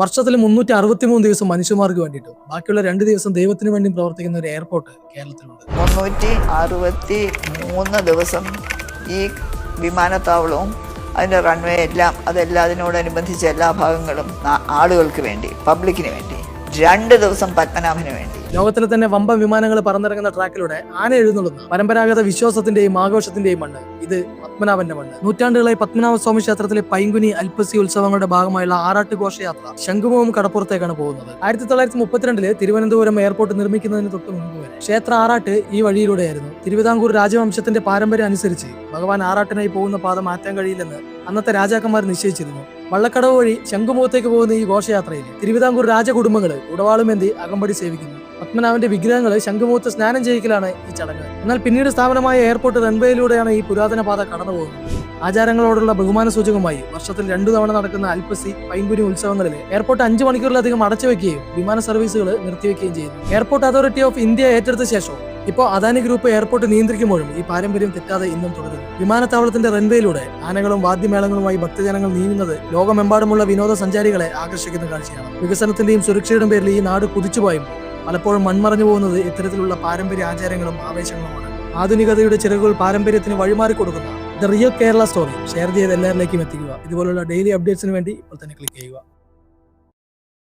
വർഷത്തിൽ 363 ദിവസം മനുഷ്യന്മാർക്ക് വേണ്ടിയിട്ടും ബാക്കിയുള്ള 2 ദിവസം ദൈവത്തിന് വേണ്ടി പ്രവർത്തിക്കുന്ന ഒരു എയർപോർട്ട് കേരളത്തിലുണ്ട്. 363 ദിവസം ഈ വിമാനത്താവളവും അതിൻ്റെ റൺവേ എല്ലാം അതിനോടനുബന്ധിച്ച എല്ലാ ഭാഗങ്ങളും ആളുകൾക്ക് വേണ്ടി, പബ്ലിക്കിന് വേണ്ടി, 2 ദിവസം പത്മനാഭന് വേണ്ടി. ലോകത്തിലെ തന്നെ വമ്പൻ വിമാനങ്ങൾ പറന്നിറങ്ങുന്ന ട്രാക്കിലൂടെ ആന എഴുന്നള്ളുന്ന പരമ്പരാഗത വിശ്വാസത്തിന്റെയും ആഘോഷത്തിന്റെയും മണ്ണ് ഇത് പത്മനാഭന്റെ മണ്ണ്. നൂറ്റാണ്ടുകളായി പത്മനാഭ സ്വാമി ക്ഷേത്രത്തിലെ പൈങ്കുനി അൽപ്പസി ഉത്സവങ്ങളുടെ ഭാഗമായുള്ള ആറാട്ട് ഘോഷയാത്ര ശംഖുമുഖം കടപ്പുറത്തേക്കാണ് പോകുന്നത്. 1932 തിരുവനന്തപുരം എയർപോർട്ട് നിർമ്മിക്കുന്നതിന് തൊട്ട് മുൻപ് വരെ ക്ഷേത്ര ആറാട്ട് ഈ വഴിയിലൂടെയായിരുന്നു. തിരുവിതാംകൂർ രാജവംശത്തിന്റെ പാരമ്പര്യം അനുസരിച്ച് ഭഗവാൻ ആറാട്ടിനായി പോകുന്ന പാത മാറ്റാൻ കഴിയില്ലെന്ന് അന്നത്തെ രാജാക്കന്മാർ നിശ്ചയിച്ചിരുന്നു. വള്ളക്കടവ് വഴി ശംഖുമുഖത്തേക്ക് പോകുന്ന ഈ ഘോഷയാത്രയിൽ തിരുവിതാംകൂർ രാജകുടുംബങ്ങൾ ഉടവാളുമേന്തി അകമ്പടി സേവിക്കുന്നു. പത്മനാഭന്റെ വിഗ്രഹങ്ങൾ ശംഖുമുഖത്ത് സ്നാനം ചെയ്യിക്കലാണ് ഈ ചടങ്ങ്. എന്നാൽ പിന്നീട് സ്ഥാപനമായ എയർപോർട്ട് റൺവേയിലൂടെയാണ് ഈ പുരാതന പാത കടന്നു പോകുന്നത്. ആചാരങ്ങളോടുള്ള ബഹുമാന സൂചകമായി വർഷത്തിൽ 2 തവണ നടക്കുന്ന അൽപ്പസി പൈങ്കുനി ഉത്സവങ്ങളിൽ എയർപോർട്ട് 5 മണിക്കൂറിലധികം അടച്ചു വെക്കുകയും വിമാന സർവീസുകൾ നിർത്തിവെക്കുകയും ചെയ്യുന്നു. എയർപോർട്ട് അതോറിറ്റി ഓഫ് ഇന്ത്യ ഏറ്റെടുത്ത ശേഷം ഇപ്പോൾ അദാനി ഗ്രൂപ്പ് എയർപോർട്ട് നിയന്ത്രിക്കുമ്പോഴും ഈ പാരമ്പര്യം തെറ്റാതെ ഇന്നും തുടരുന്നു. വിമാനത്താവളത്തിന്റെ റൺവേയിലൂടെ ആനകളും വാദ്യമേളങ്ങളുമായി ഭക്തജനങ്ങൾ നീങ്ങുന്നത് ലോകമെമ്പാടുമുള്ള വിനോദസഞ്ചാരികളെ ആകർഷിക്കുന്ന കാഴ്ചയാണ്. വികസനത്തിന്റെയും സുരക്ഷയുടെയും പേരിൽ ഈ നാട് കുതിച്ചുപോയുമ്പോൾ പലപ്പോഴും മൺമറഞ്ഞു പോകുന്നത് ഇത്തരത്തിലുള്ള പാരമ്പര്യ ആചാരങ്ങളും ആവേശങ്ങളുമാണ്. ആധുനികതയുടെ ചിറകുകൾ പാരമ്പര്യത്തിന് വഴിമാറി കൊടുക്കുന്ന the real Kerala story share ചെയ്ത് എല്ലാവരിലേക്കും എത്തിക്കുക. ഇതുപോലുള്ള ഡെയിലി അപ്ഡേറ്റ്സിന് വേണ്ടി ഇപ്പോൾ തന്നെ ക്ലിക്ക് ചെയ്യുക.